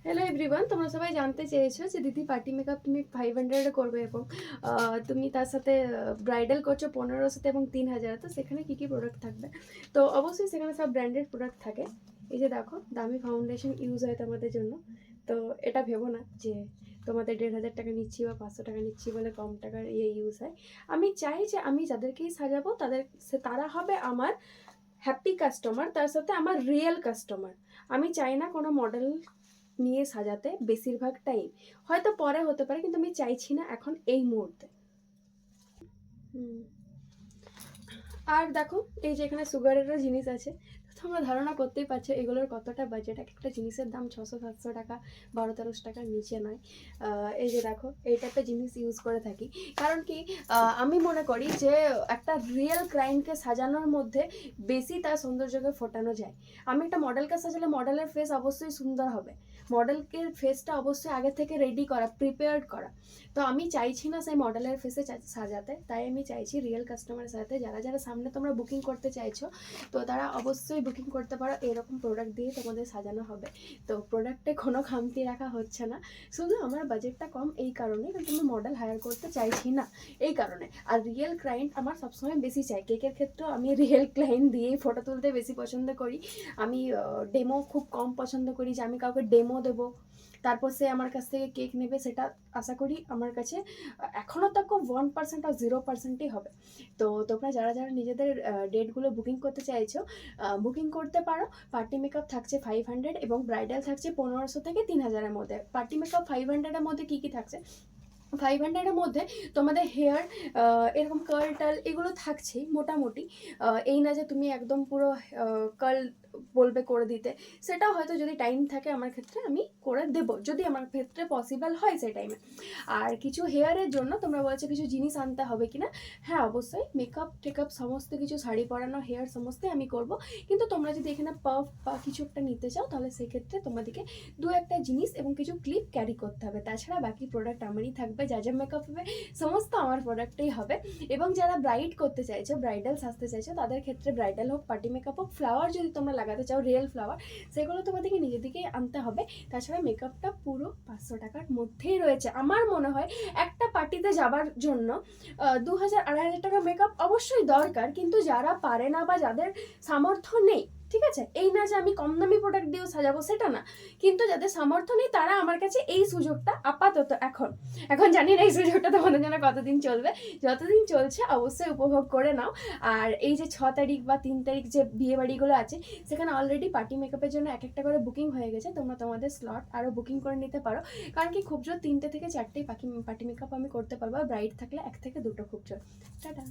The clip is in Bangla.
হ্যালো এভরিওয়ান, তোমরা সবাই জানতে চেয়েছো যে দিদি পার্টি মেকআপ তুমি 500 করবে এবং তুমি তার সাথে ব্রাইডাল করছো 1500 এবং 3000, তো সেখানে কী কী প্রোডাক্ট থাকবে। তো অবশ্যই সেখানে সব ব্র্যান্ডেড প্রোডাক্ট থাকে। এই যে দেখো, দামি ফাউন্ডেশন ইউজ হয় তোমাদের জন্য। তো এটা ভেবো না যে তোমাদের 1500 টাকা নিচ্ছি বা 500 টাকা নিচ্ছি বলে কম টাকার ইউজ হয়। আমি চাই যে আমি যাদেরকেই সাজাবো তারা হবে আমার হ্যাপি কাস্টমার, তার সাথে আমার রিয়েল কাস্টমার। আমি চাই না কোনো মডেল নিয়ে সাজাতে বেশিরভাগ টাইম, হয়তো পরে হতে পারে, কিন্তু আমি চাইছি না এখন এই মুহূর্তে। আর দেখো, এই যে এখানে সুগারেরও জিনিস আছে। তোমরা ধারণা করতেই পারছো এগুলোর কতটা বাজেট। এক একটা জিনিসের দাম 600-700 টাকা, 1200-1300 টাকার নিচে নয়। এই যে দেখো, এই টাইপের জিনিস ইউজ করে থাকি। কারণ কি, আমি মনে করি যে একটা রিয়েল ক্লায়েন্টকে সাজানোর মধ্যে বেশি তার সৌন্দর্যকে ফোটানো যায়। আমি একটা মডেলকে সাজালে মডেলের ফেস অবশ্যই সুন্দর হবে, মডেলকে ফেসটা অবশ্যই আগে থেকে রেডি করা, প্রিপেয়ার্ড করা। তো আমি চাইছি না সেই মডেলের ফেসে সাজাতে, তাই আমি চাইছি রিয়েল কাস্টমারের সাথে। যারা যারা সামনে তোমরা বুকিং করতে চাইছো, তো তারা অবশ্যই বুকিং করতে পারো, এরকম প্রোডাক্ট দিয়ে তোমাদের সাজানো হবে। তো প্রোডাক্টে কোনো খামতি রাখা হচ্ছে না, শুধু আমার বাজেটটা কম এই কারণে, কিন্তু আমি মডেল হায়ার করতে চাইছি না এই কারণে। আর রিয়েল ক্লায়েন্ট আমার সবসময় বেশি চাই। কেকের ক্ষেত্রেও আমি রিয়েল ক্লায়েন্ট দিয়েই ফটো তুলতে বেশি পছন্দ করি। আমি ডেমো খুব কম পছন্দ করি, যে আমি কাউকে ডেমো দেবো তারপর সে আমার কাছ থেকে কেক নেবে, সেটা আশা করি আমার কাছে এখনও তক 1% আর 0%ই হবে। তো তোমরা যারা যারা নিজেদের ডেটগুলো বুকিং করতে চাইছো, বুকিং করতে পারো। পার্টি মেকআপ থাকছে 500 এবং ব্রাইডাল থাকছে 1500 থেকে 3000-এর মধ্যে। পার্টি মেকআপ 500-এর মধ্যে কী কী থাকছে, 500-এর মধ্যে তোমাদের হেয়ার এরকম কার্ল টাল এগুলো থাকছেই মোটামুটি। এই না যে তুমি একদম পুরো কার্ল বলবে করে দিতে, সেটাও হয়তো যদি টাইম থাকে আমার ক্ষেত্রে আমি করে দেবো, যদি আমার ক্ষেত্রে পসিবল হয় সেই টাইমে। আর কিছু হেয়ারের জন্য তোমরা বলছো কিছু জিনিস আনতে হবে কিনা, হ্যাঁ অবশ্যই মেকআপ টেকআপ সমস্ত কিছু, শাড়ি পরানো, হেয়ার সমস্তই আমি করব। কিন্তু তোমরা যদি এখানে পাফ বা কিছু একটা নিতে চাও, তাহলে সেক্ষেত্রে তোমাদেরকে দু একটা জিনিস এবং কিছু ক্লিপ ক্যারি করতে হবে। তাছাড়া বাকি প্রোডাক্ট আমারই থাকবে, যা যা মেকআপ হবে সমস্ত আমার প্রোডাক্টেই হবে। এবং যারা ব্রাইড করতে চাইছো, ব্রাইডাল সাজতে চাইছো, তাদের ক্ষেত্রে ব্রাইডাল হোক, পার্টি মেকআপ হোক, ফ্লাওয়ার যদি তোমরা লাগাতে চাও, রিয়েল ফ্লাওয়ার, সেগুলো তোমাদেরকে নিজেদেরকেই আনতে হবে। তাছাড়া মেকআপটা পুরো 500 টাকার মধ্যেই রয়েছে। আমার মনে হয় একটা পার্টিতে যাবার জন্য 2000-2500 টাকা মেকআপ অবশ্যই দরকার, কিন্তু যারা পারে না বা যাদের সামর্থ্য নেই, ঠিক আছে, এই না যে আমি কম দামি প্রোডাক্ট দিয়েও সাজাবো, সেটা না, কিন্তু যাদের সামর্থ্য নেই তারা আমার কাছে এই সুযোগটা আপাতত এখন জানি না এই সুযোগটা তোমাদের জন্য কতদিন চলবে, যতদিন চলছে অবশ্যই উপভোগ করে নাও। আর এই যে 6 তারিখ বা 3 তারিখ যে বিয়ে বাড়িগুলো আছে, সেখানে অলরেডি পার্টি মেকআপের জন্য এক একটা করে বুকিং হয়ে গেছে। তোমরা তোমাদের স্লট আরও বুকিং করে নিতে পারো, কারণ কি খুব জোর 3টে থেকে 4টেই পার্টি মেকআপ আমি করতে পারবো, ব্রাইড থাকলে 1 থেকে 2টো খুব জোর। টাটা।